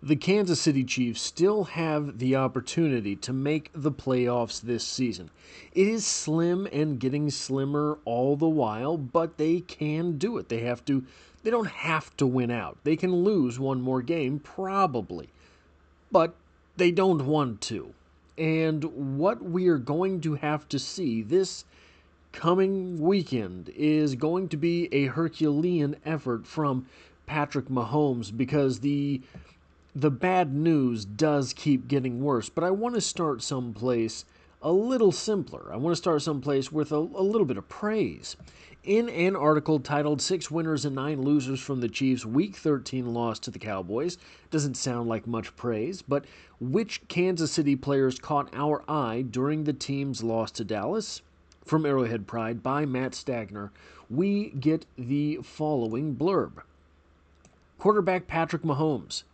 The Kansas City Chiefs still have the opportunity to make the playoffs this season. It is slim and getting slimmer all the while, but they can do it. They don't have to win out. They can lose one more game, probably, but they don't want to. And what we are going to have to see this coming weekend is going to be a Herculean effort from Patrick Mahomes, because the bad news does keep getting worse. But I want to start someplace a little simpler. I want to start someplace with a little bit of praise. In an article titled 6 Winners and 9 Losers from the Chiefs' Week 13 Loss to the Cowboys, doesn't sound like much praise, but which Kansas City players caught our eye during the team's loss to Dallas? From Arrowhead Pride by Matt Stagner, we get the following blurb. Quarterback Patrick Mahomes.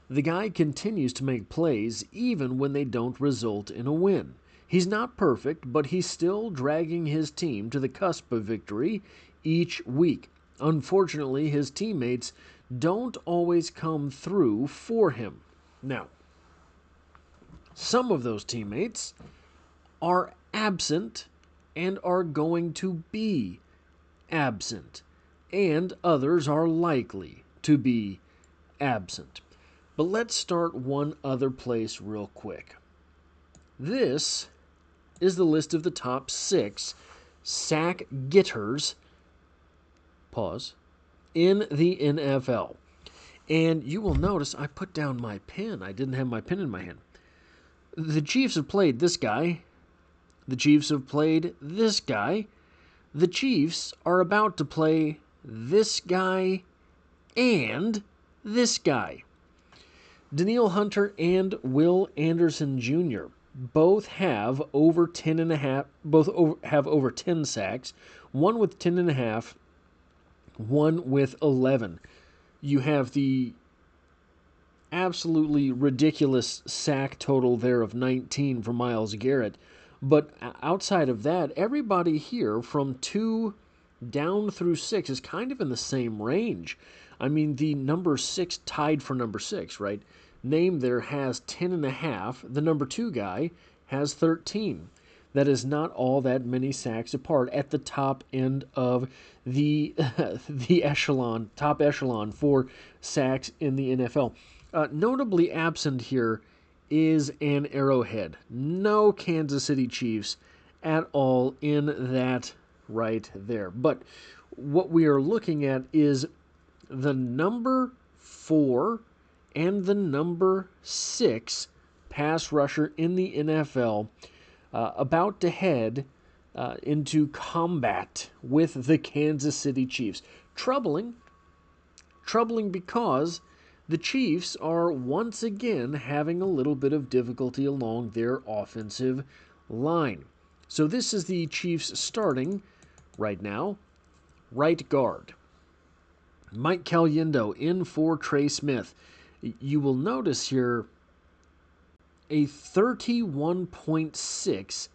The guy continues to make plays even when they don't result in a win. He's not perfect, but he's still dragging his team to the cusp of victory each week. Unfortunately, his teammates don't always come through for him. Now, some of those teammates are absent and are going to be absent, and others are likely to be absent. But let's start one other place real quick. This is the list of the top 6 sack getters, in the NFL. And you will notice I put down my pen. I didn't have my pen in my hand. The Chiefs have played this guy. The Chiefs have played this guy. The Chiefs are about to play this guy and this guy. Danielle Hunter and Will Anderson Jr. both have over 10.5. Have over 10 sacks. One with 10.5. One with 11. You have the absolutely ridiculous sack total there of 19 for Myles Garrett. But outside of that, everybody here from 2 down through 6 is kind of in the same range. I mean, the number 6 tied for number 6, right? Name there has 10.5. The number 2 guy has 13. That is not all that many sacks apart at the top end of the top echelon for sacks in the NFL. Notably absent here is an Arrowhead. No Kansas City Chiefs at all in that right there. But what we are looking at is the number 4 and the number 6 pass rusher in the NFL about to head into combat with the Kansas City Chiefs. Troubling because the Chiefs are once again having a little bit of difficulty along their offensive line. So this is the Chiefs starting right now, right guard. Mike Caliendo in for Trey Smith. You will notice here a 31.6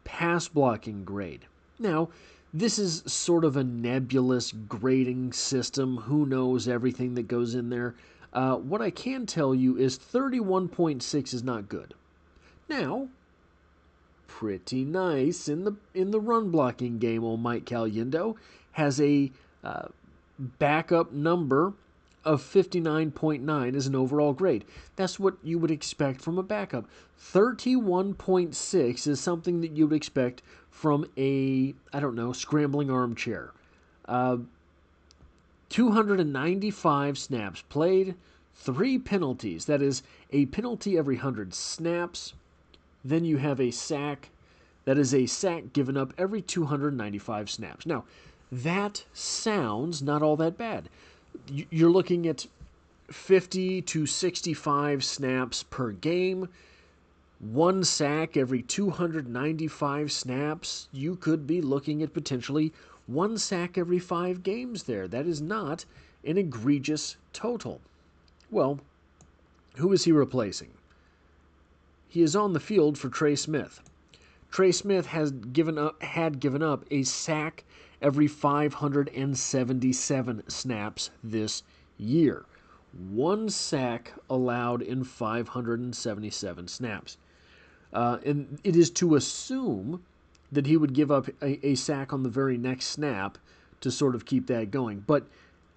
pass blocking grade. Now, this is sort of a nebulous grading system. Who knows everything that goes in there? What I can tell you is 31.6 is not good. Now, pretty nice in the run blocking game. Old Mike Caliendo has a backup number of 59.9 as an overall grade. That's what you would expect from a backup. 31.6 is something that you would expect from a, scrambling armchair. 295 snaps played, 3 penalties. That is a penalty every 100 snaps. Then you have a sack. That is a sack given up every 295 snaps. Now, that sounds not all that bad. You're looking at 50 to 65 snaps per game, 1 sack every 295 snaps. You could be looking at potentially 1 sack every 5 games there. That is not an egregious total. Well, who is he replacing? He is on the field for Trey Smith. Trey Smith had given up a sack every 577 snaps this year. 1 sack allowed in 577 snaps. And it is to assume that he would give up a sack on the very next snap to sort of keep that going. But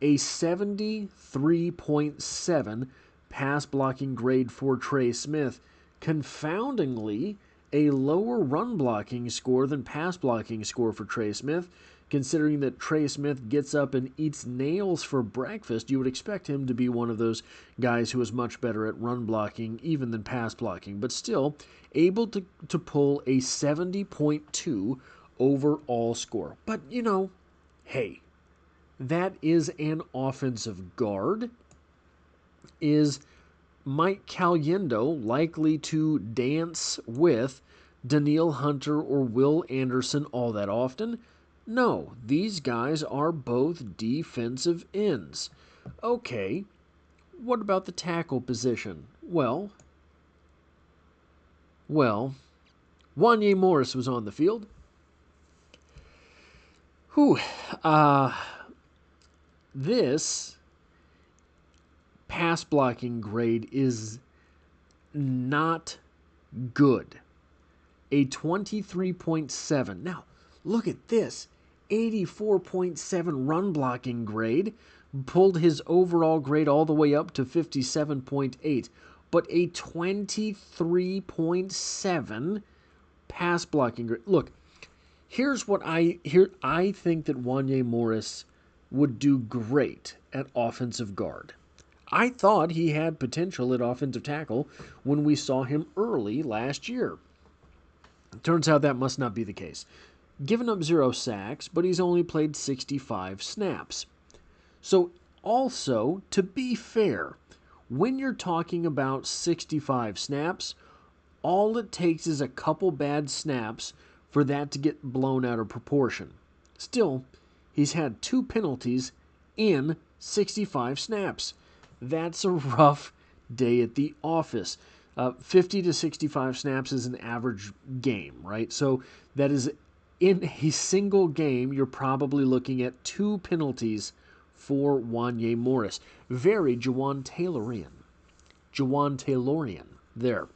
a 73.7 pass blocking grade for Trey Smith, confoundingly a lower run blocking score than pass blocking score for Trey Smith. Considering that Trey Smith gets up and eats nails for breakfast, you would expect him to be one of those guys who is much better at run blocking even than pass blocking, but still able to pull a 70.2 overall score. But, hey, that is an offensive guard. Is Mike Caliendo likely to dance with Danielle Hunter or Will Anderson all that often? No, these guys are both defensive ends. Okay, what about the tackle position? Well, Wanya Morris was on the field. This pass blocking grade is not good. A 23.7. Now, look at this. 84.7 run blocking grade. Pulled his overall grade all the way up to 57.8. But a 23.7 pass blocking grade. Look, here's what I think that Wanya Morris would do great at offensive guard. I thought he had potential at offensive tackle when we saw him early last year. Turns out that must not be the case. Given up 0 sacks, but he's only played 65 snaps. So also, to be fair, when you're talking about 65 snaps, all it takes is a couple bad snaps for that to get blown out of proportion. Still, he's had 2 penalties in 65 snaps. That's a rough day at the office. 50 to 65 snaps is an average game, right? So that is in a single game, you're probably looking at 2 penalties for Wanya Morris. Very Juwan Taylorian there.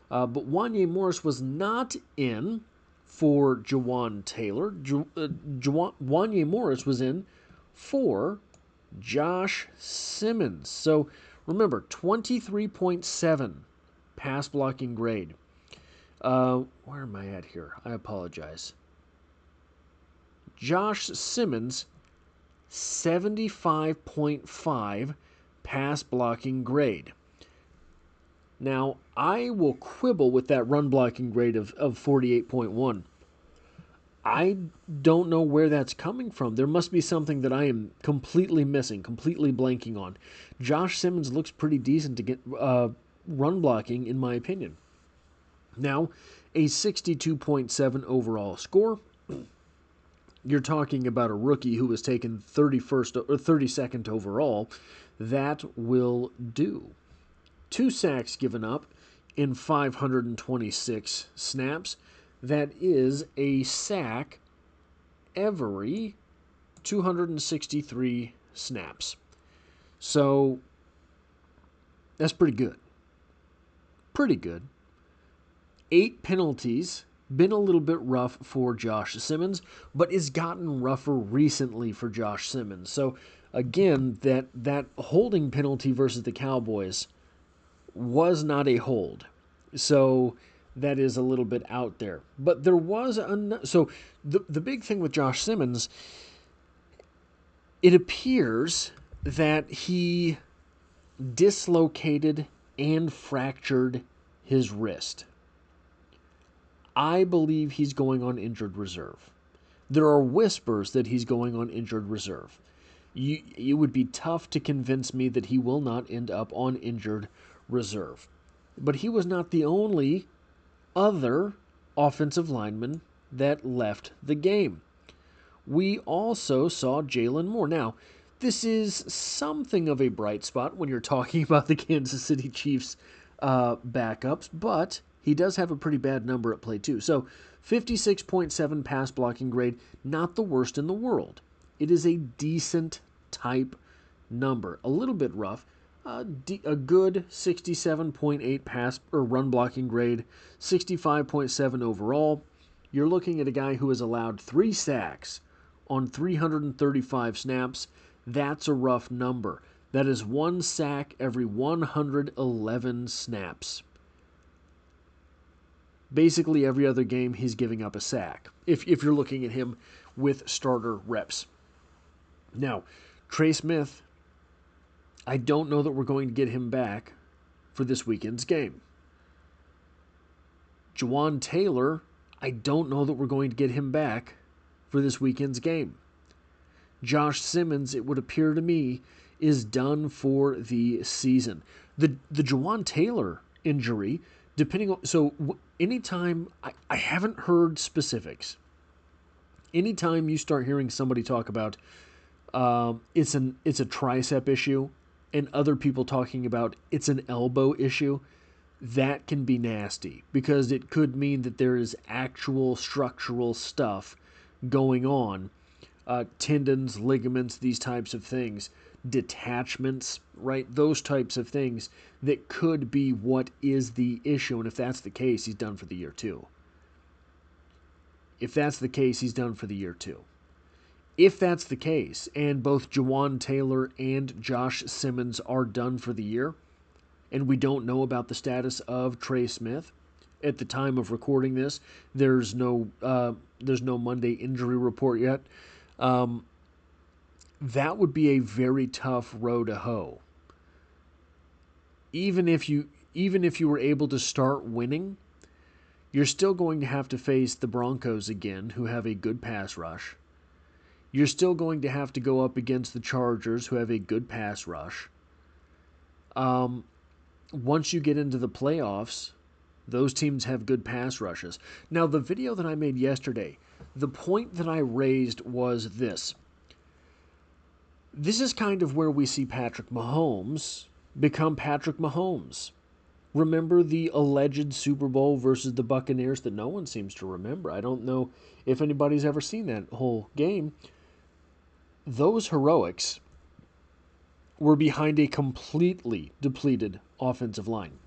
But Wanya Morris was not in for Juwan Taylor. Wanya Morris was in for Josh Simmons. So remember, 23.7 pass blocking grade. Where am I at here? I apologize. Josh Simmons, 75.5 pass blocking grade. Now, I will quibble with that run blocking grade of 48.1. I don't know where that's coming from. There must be something that I am completely missing, completely blanking on. Josh Simmons looks pretty decent to get run blocking, in my opinion. Now, a 62.7 overall score. You're talking about a rookie who was taken 31st or 32nd overall. That will do. 2 sacks given up in 526 snaps. That is a sack every 263 snaps. So that's pretty good. Pretty good. 8 penalties. Been a little bit rough for Josh Simmons, but it's gotten rougher recently for Josh Simmons. So again, that holding penalty versus the Cowboys was not a hold. So that is a little bit out there. But there was so the big thing with Josh Simmons, it appears that he dislocated and fractured his wrist. I believe he's going on injured reserve. There are whispers that he's going on injured reserve. It would be tough to convince me that he will not end up on injured reserve. But he was not the only other offensive lineman that left the game. We also saw Jalen Moore. Now, this is something of a bright spot when you're talking about the Kansas City Chiefs backups, but he does have a pretty bad number at play too. So 56.7 pass blocking grade, not the worst in the world. It is a decent type number. A little bit rough. A good 67.8 pass or run blocking grade, 65.7 overall. You're looking at a guy who has allowed 3 sacks on 335 snaps. That's a rough number. That is 1 sack every 111 snaps. Basically, every other game, he's giving up a sack, if you're looking at him with starter reps. Now, Trey Smith, I don't know that we're going to get him back for this weekend's game. Jawaan Taylor, I don't know that we're going to get him back for this weekend's game. Josh Simmons, it would appear to me, is done for the season. The Jawaan Taylor injury, depending on... So, anytime... I haven't heard specifics. Anytime you start hearing somebody talk about it's a tricep issue, and other people talking about it's an elbow issue, that can be nasty, because it could mean that there is actual structural stuff going on. Tendons, ligaments, these types of things, detachments, right? Those types of things that could be what is the issue. And if that's the case, he's done for the year too. If that's the case, he's done for the year too. If that's the case, and both Jawaan Taylor and Josh Simmons are done for the year, and we don't know about the status of Trey Smith at the time of recording this, there's no Monday injury report yet. That would be a very tough row to hoe. Even if you were able to start winning, you're still going to have to face the Broncos again, who have a good pass rush. You're still going to have to go up against the Chargers, who have a good pass rush. Once you get into the playoffs, those teams have good pass rushes. Now, the video that I made yesterday, the point that I raised was this. This is kind of where we see Patrick Mahomes become Patrick Mahomes. Remember the alleged Super Bowl versus the Buccaneers that no one seems to remember? I don't know if anybody's ever seen that whole game. Those heroics were behind a completely depleted offensive line.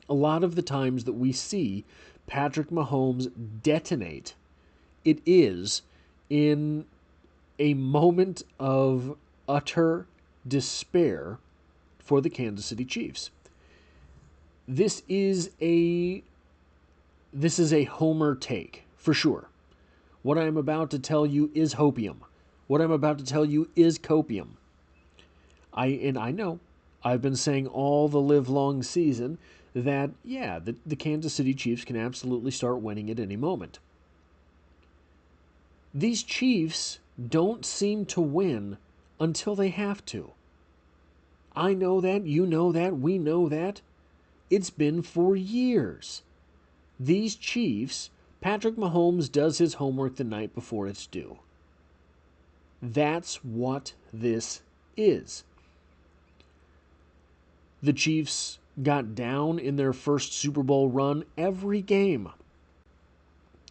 A lot of the times that we see Patrick Mahomes detonate, it is in a moment of utter despair for the Kansas City Chiefs. This is a homer take, for sure. What I am about to tell you is hopium. What I'm about to tell you is copium. I know, I've been saying all the livelong season that, yeah, the Kansas City Chiefs can absolutely start winning at any moment. These Chiefs don't seem to win until they have to. I know that, you know that, we know that. It's been for years. These Chiefs, Patrick Mahomes does his homework the night before it's due. That's what this is. The Chiefs got down in their first Super Bowl run every game.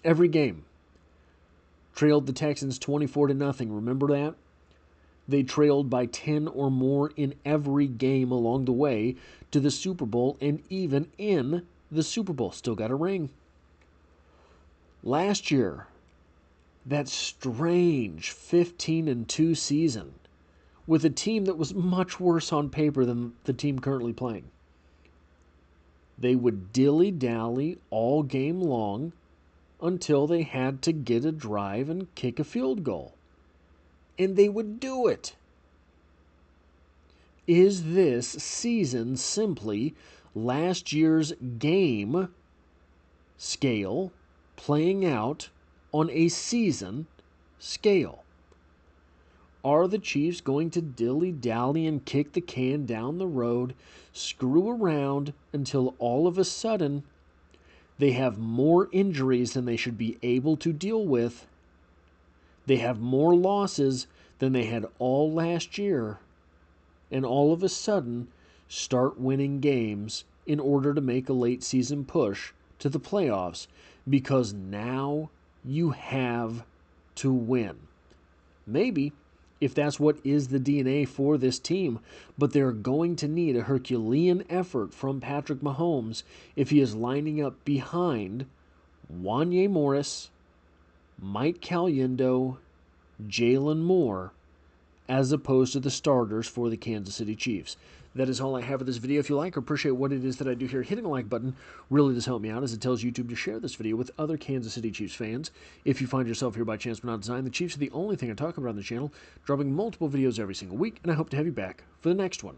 Every game. Trailed the Texans 24-0. Remember that? They trailed by 10 or more in every game along the way to the Super Bowl, and even in the Super Bowl, still got a ring. Last year, that strange 15-2 season with a team that was much worse on paper than the team currently playing. They would dilly-dally all game long until they had to get a drive and kick a field goal. And they would do it. Is this season simply last year's game scale playing out on a season scale? Are the Chiefs going to dilly-dally and kick the can down the road, screw around until all of a sudden they have more injuries than they should be able to deal with? They have more losses than they had all last year, and all of a sudden start winning games in order to make a late season push to the playoffs, because now you have to win. Maybe if that's what is the DNA for this team, but they're going to need a Herculean effort from Patrick Mahomes if he is lining up behind Wanya Morris, Mike Caliendo, Jalen Moore, as opposed to the starters for the Kansas City Chiefs. That is all I have for this video. If you like or appreciate what it is that I do here, hitting the like button really does help me out, as it tells YouTube to share this video with other Kansas City Chiefs fans. If you find yourself here by chance but not design, the Chiefs are the only thing I talk about on the channel, dropping multiple videos every single week, and I hope to have you back for the next one.